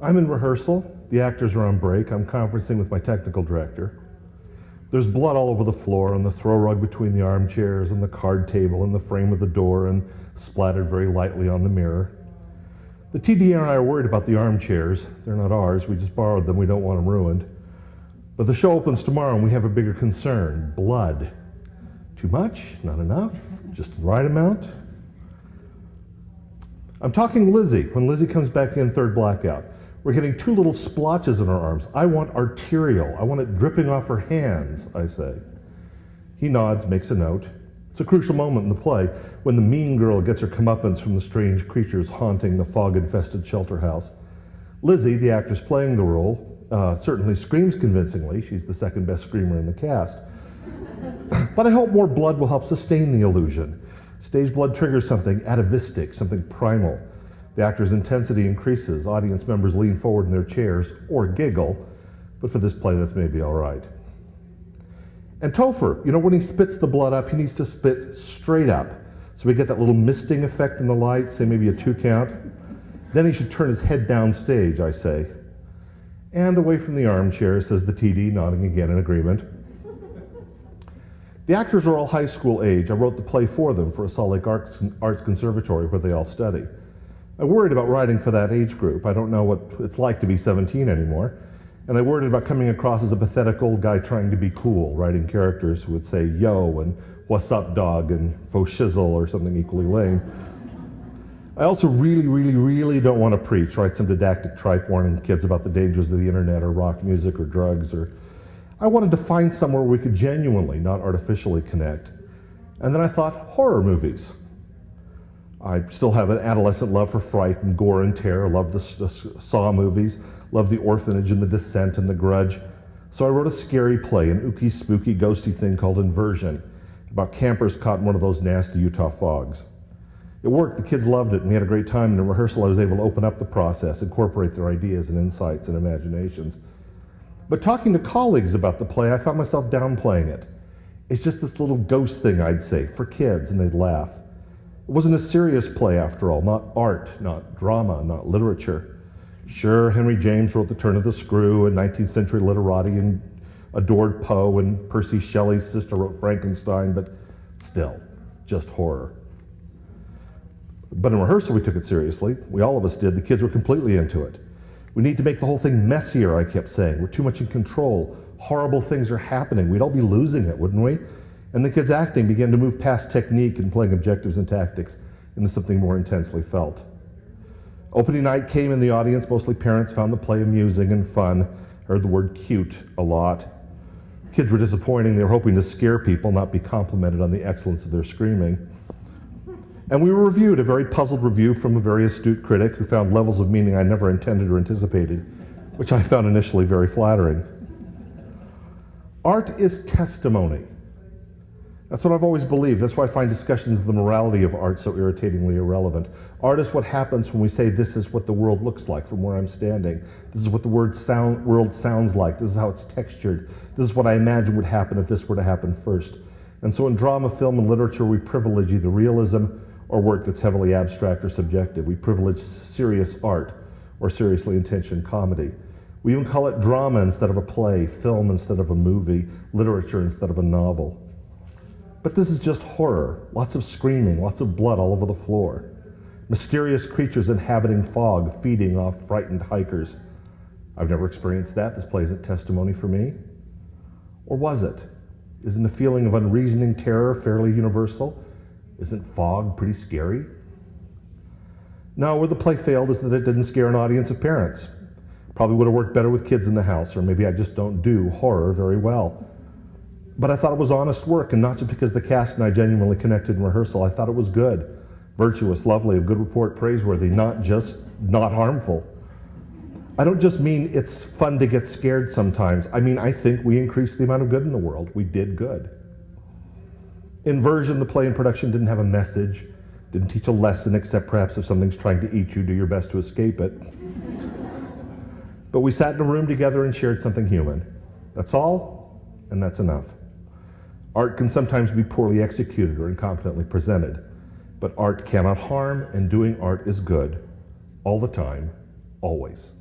I'm in rehearsal. The actors are on break. I'm conferencing with my technical director. There's blood all over the floor, on the throw rug between the armchairs, and the card table, and the frame of the door, and splattered very lightly on the mirror. The TD and I are worried about the armchairs. They're not ours. We just borrowed them. We don't want them ruined. But the show opens tomorrow, and we have a bigger concern: blood. Too much? Not enough? Just the right amount? I'm talking Lizzie. When Lizzie comes back in, third blackout. We're getting 2 little splotches on her arms. I want arterial. I want it dripping off her hands, I say. He nods, makes a note. It's a crucial moment in the play when the mean girl gets her comeuppance from the strange creatures haunting the fog-infested shelter house. Lizzie, the actress playing the role, certainly screams convincingly. She's the second best screamer in the cast. But I hope more blood will help sustain the illusion. Stage blood triggers something atavistic, something primal. The actor's intensity increases. Audience members lean forward in their chairs or giggle, but for this play, that's maybe all right. And Topher, when he spits the blood up, he needs to spit straight up. So we get that little misting effect in the light, say maybe a 2 count. Then he should turn his head downstage, I say. And away from the armchair, says the TD, nodding again in agreement. The actors are all high school age. I wrote the play for them for a Salt Lake Arts Conservatory where they all study. I worried about writing for that age group. I don't know what it's like to be 17 anymore. And I worried about coming across as a pathetic old guy trying to be cool, writing characters who would say yo and what's up dog and faux shizzle or something equally lame. I also really don't want to preach, write some didactic tripe warning kids about the dangers of the internet or rock music or drugs. I wanted to find somewhere we could genuinely, not artificially connect. And then I thought, horror movies. I still have an adolescent love for fright and gore and terror, love the Saw movies, love The Orphanage and The Descent and The Grudge. So I wrote a scary play, an ooky, spooky, ghosty thing called Inversion, about campers caught in one of those nasty Utah fogs. It worked, the kids loved it, and we had a great time. And in rehearsal, I was able to open up the process, incorporate their ideas and insights and imaginations. But talking to colleagues about the play, I found myself downplaying it. It's just this little ghost thing, I'd say, for kids, and they'd laugh. It wasn't a serious play, after all, not art, not drama, not literature. Sure, Henry James wrote The Turn of the Screw, and 19th century literati and adored Poe, and Percy Shelley's sister wrote Frankenstein, but still, just horror. But in rehearsal, we took it seriously. All of us did. The kids were completely into it. We need to make the whole thing messier, I kept saying. We're too much in control. Horrible things are happening. We'd all be losing it, wouldn't we? And the kids' acting began to move past technique and playing objectives and tactics into something more intensely felt. Opening night came in the audience. Mostly parents found the play amusing and fun. Heard the word cute a lot. Kids were disappointing. They were hoping to scare people, not be complimented on the excellence of their screaming. And we were reviewed, a very puzzled review from a very astute critic who found levels of meaning I never intended or anticipated, which I found initially very flattering. Art is testimony. That's what I've always believed. That's why I find discussions of the morality of art so irritatingly irrelevant. Art is what happens when we say this is what the world looks like from where I'm standing. This is what the world sounds like. This is how it's textured. This is what I imagine would happen if this were to happen first. And so in drama, film, and literature, we privilege either realism or work that's heavily abstract or subjective. We privilege serious art or seriously intentioned comedy. We even call it drama instead of a play, film instead of a movie, literature instead of a novel. But this is just horror. Lots of screaming, lots of blood all over the floor. Mysterious creatures inhabiting fog, feeding off frightened hikers. I've never experienced that. This play isn't testimony for me. Or was it? Isn't the feeling of unreasoning terror fairly universal? Isn't fog pretty scary? No, where the play failed is that it didn't scare an audience of parents. Probably would have worked better with kids in the house, or maybe I just don't do horror very well. But I thought it was honest work, and not just because the cast and I genuinely connected in rehearsal. I thought it was good, virtuous, lovely, of good report, praiseworthy, not harmful. I don't just mean it's fun to get scared sometimes. I mean, I think we increased the amount of good in the world. We did good. Inversion, the play in production, didn't have a message, didn't teach a lesson, except perhaps if something's trying to eat you, do your best to escape it. But we sat in a room together and shared something human. That's all, and that's enough. Art can sometimes be poorly executed or incompetently presented, but art cannot harm, and doing art is good, all the time, always.